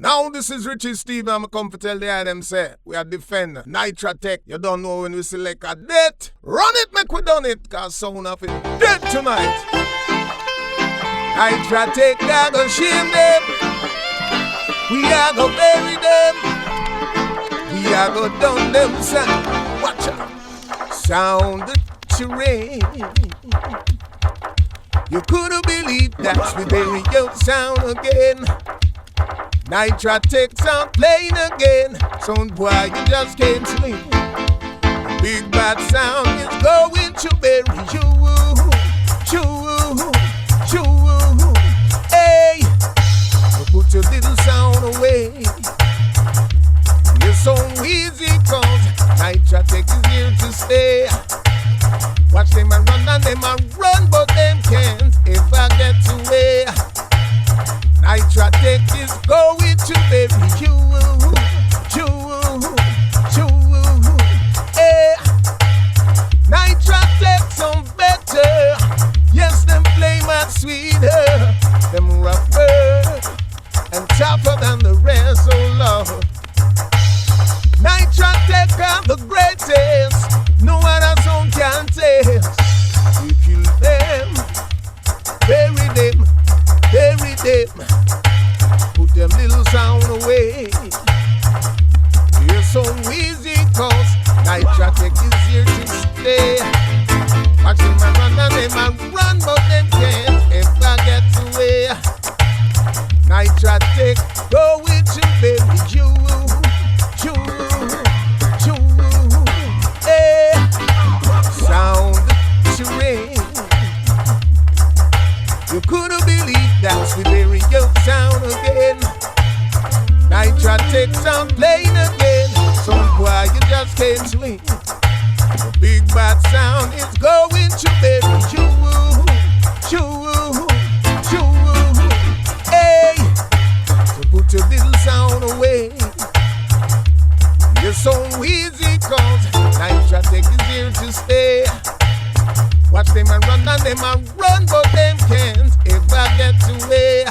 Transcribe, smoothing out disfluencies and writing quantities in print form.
Now this is Richie Stephens, I'm come to tell the item say, we are defend NitraTek. You don't know when we select a date. Run it, make we done it, cause sound of it dead tonight. NitraTek, I go shame them. We are go bury them. We are go down them, son. Watch out. Sound the terrain. You couldn't believe that we bury your sound again. NitraTek Sound playing again. Sound boy, you just can't sleep. Big bad sound is going to bury you. Hey, so put your little sound away. You're so easy cause NitraTek is here to stay. Watch them a run and them a run, but them can't ever get away. NitraTek is going to bury you. Hey, NitraTek some better. Yes, them play much sweeter. Them rougher and tougher than the rest, oh Lord. NitraTek are the greatest. No other song can taste. We kill them, bury them. Bury them, put them little sound away. You're so easy cause NitraTek is here to stay. Watch them a run and them a run, but them can't ever get away. NitraTek going to bury you. Hey, sound terrain. You couldn't believe that we bury your sound again. NitraTek Sound playing again. Some boy, you just can't sleep. The big bad sound is going to bury you. Hey, so put your little sound away. You're so easy cause NitraTek is here to stay. Watch them a run and them a run, but them can't ever get away.